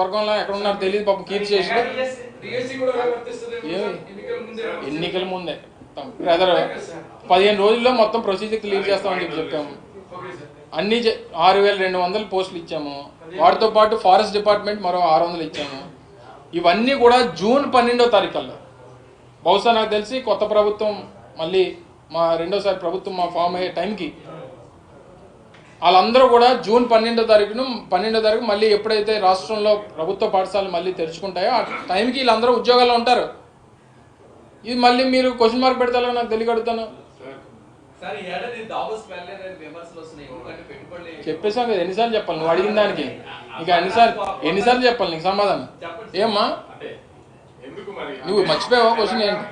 వర్గంలో ఎక్కడ ఉన్నారు తెలియదు పాపం కీర్తి చేసి ఎన్నికల ముందే బ్రదర్ 15 రోజుల్లో మొత్తం ప్రొసీజర్ క్లియర్ చేస్తామని చెప్పాము. అన్ని 6200 పోస్టులు ఇచ్చాము. వాటితో పాటు ఫారెస్ట్ డిపార్ట్మెంట్ మరో 600 ఇచ్చాము. ఇవన్నీ కూడా జూన్ 12వ తారీఖుల్లో బహుశా నాకు తెలిసి కొత్త ప్రభుత్వం మళ్ళీ మా రెండోసారి ప్రభుత్వం మా ఫామ్ అయ్యే టైంకి వాళ్ళందరూ కూడా జూన్ 12వ తారీఖు మళ్ళీ ఎప్పుడైతే రాష్ట్రంలో ప్రభుత్వ పాఠశాలలు మళ్ళీ తెరుచుకుంటాయో ఆ టైంకి వీళ్ళందరూ ఉద్యోగాల్లో ఉంటారు. ఇది మళ్ళీ మీరు క్వశ్చన్ మార్క్ పెడతారో నాకు తెలియగడుగుతాను. చెప్పేసాం కదా, ఎన్నిసార్లు చెప్పాలి నువ్వు అడిగిన దానికి? ఇక ఎన్నిసార్లు చెప్పాలి నీకు సమాధానం? ఏమ్మా నువ్వు మర్చిపోయావా క్వశ్చన్ ఏంటి?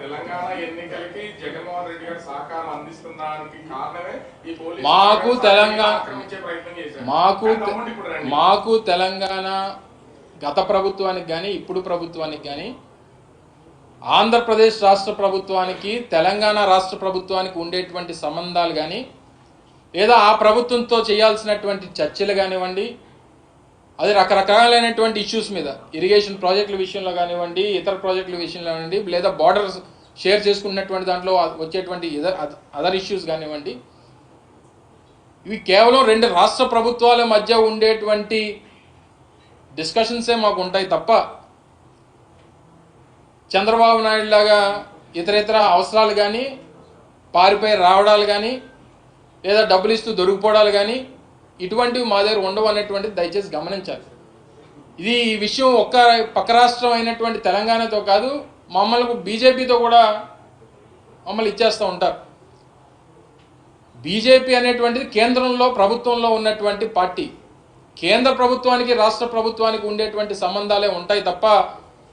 మాకు తెలంగాణ గత ప్రభుత్వానికి కానీ ఇప్పుడు ప్రభుత్వానికి కానీ ఆంధ్రప్రదేశ్ రాష్ట్ర ప్రభుత్వానికి తెలంగాణ రాష్ట్ర ప్రభుత్వానికి ఉండేటువంటి సంబంధాలు కానీ లేదా ఆ ప్రభుత్వంతో చేయాల్సినటువంటి చర్చలు కానివ్వండి, అది రకరకాలైనటువంటి ఇష్యూస్ మీద ఇరిగేషన్ ప్రాజెక్టుల విషయంలో కానివ్వండి, ఇతర ప్రాజెక్టుల విషయంలో కానివ్వండి, లేదా బార్డర్స్ షేర్ చేసుకున్నటువంటి దాంట్లో వచ్చేటువంటి అదర్ ఇష్యూస్ కానివ్వండి, ఇవి కేవలం 2 రాష్ట్ర ప్రభుత్వాల మధ్య ఉండేటువంటి డిస్కషన్సే మాకు ఉంటాయి తప్ప చంద్రబాబు నాయుడు లాగా ఇతర అవసరాలు కానీ పారిపోయి రావడాలు కానీ లేదా డబ్బులు ఇస్తూ దొరికిపోవడాలు కానీ ఇటువంటివి మా దగ్గర ఉండవు అనేటువంటిది దయచేసి గమనించాలి. ఇది ఈ విషయం ఒక్క పక్క రాష్ట్రం అయినటువంటి తెలంగాణతో కాదు, మమ్మల్ని బీజేపీతో కూడా మమ్మల్ని ఇచ్చేస్తూ ఉంటారు. బీజేపీ అనేటువంటిది కేంద్రంలో ప్రభుత్వంలో ఉన్నటువంటి పార్టీ. కేంద్ర ప్రభుత్వానికి రాష్ట్ర ప్రభుత్వానికి ఉండేటువంటి సంబంధాలే ఉంటాయి తప్ప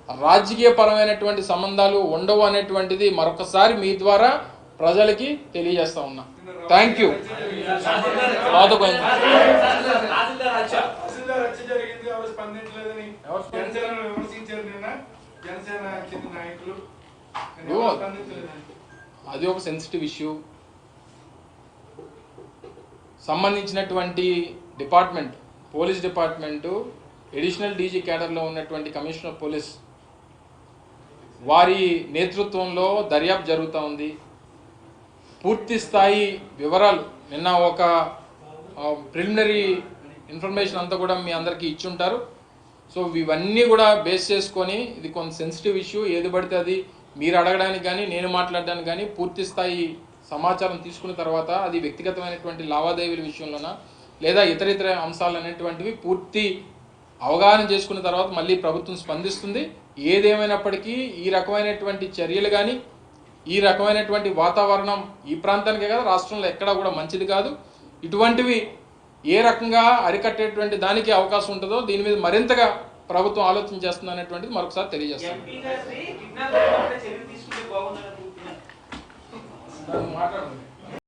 రాజకీయ పరమైనటువంటి సంబంధాలు ఉండవు అనేటువంటిది మరొకసారి మీ ద్వారా ప్రజలకి తెలియజేస్తా ఉన్నా. Thank you. అది ఒక సెన్సిటివ్ ఇష్యూ. సంబంధించినటువంటి department police department additional DG క్యాడర్లో ఉన్నటువంటి కమిషనర్ ఆఫ్ పోలీస్ వారి నేతృత్వంలో దర్యాప్తు జరుగుతూ ఉంది. పూర్తి స్థాయి వివరాలు నిన్న ఒక ప్రిలిమినరీ ఇన్ఫర్మేషన్ అంతా కూడా మీ అందరికీ ఇచ్చుంటారు. సో ఇవన్నీ కూడా బేస్ చేసుకొని ఇది కొంత సెన్సిటివ్ ఇష్యూ. ఏది పడితే అది మీరు అడగడానికి కానీ నేను మాట్లాడడానికి కానీ పూర్తి స్థాయి సమాచారం తీసుకున్న తర్వాత అది వ్యక్తిగతమైనటువంటి లావాదేవీల విషయంలోన లేదా ఇతర అంశాలు అనేటువంటివి పూర్తి అవగాహన చేసుకున్న తర్వాత మళ్ళీ ప్రభుత్వం స్పందిస్తుంది. ఏదేమైనప్పటికీ ఈ రకమైనటువంటి చర్యలు కానీ ఈ రకమైనటువంటి వాతావరణం ఈ ప్రాంతానికే కదా రాష్ట్రంలో ఎక్కడా కూడా మంచిది కాదు. ఇటువంటివి ఏ రకంగా అరికట్టేటువంటి దానికి అవకాశం ఉంటుందో దీని మీద మరింతగా ప్రభుత్వం ఆలోచన చేస్తుంది అనేటువంటిది మరొకసారి తెలియజేస్తాను. మాట్లాడండి.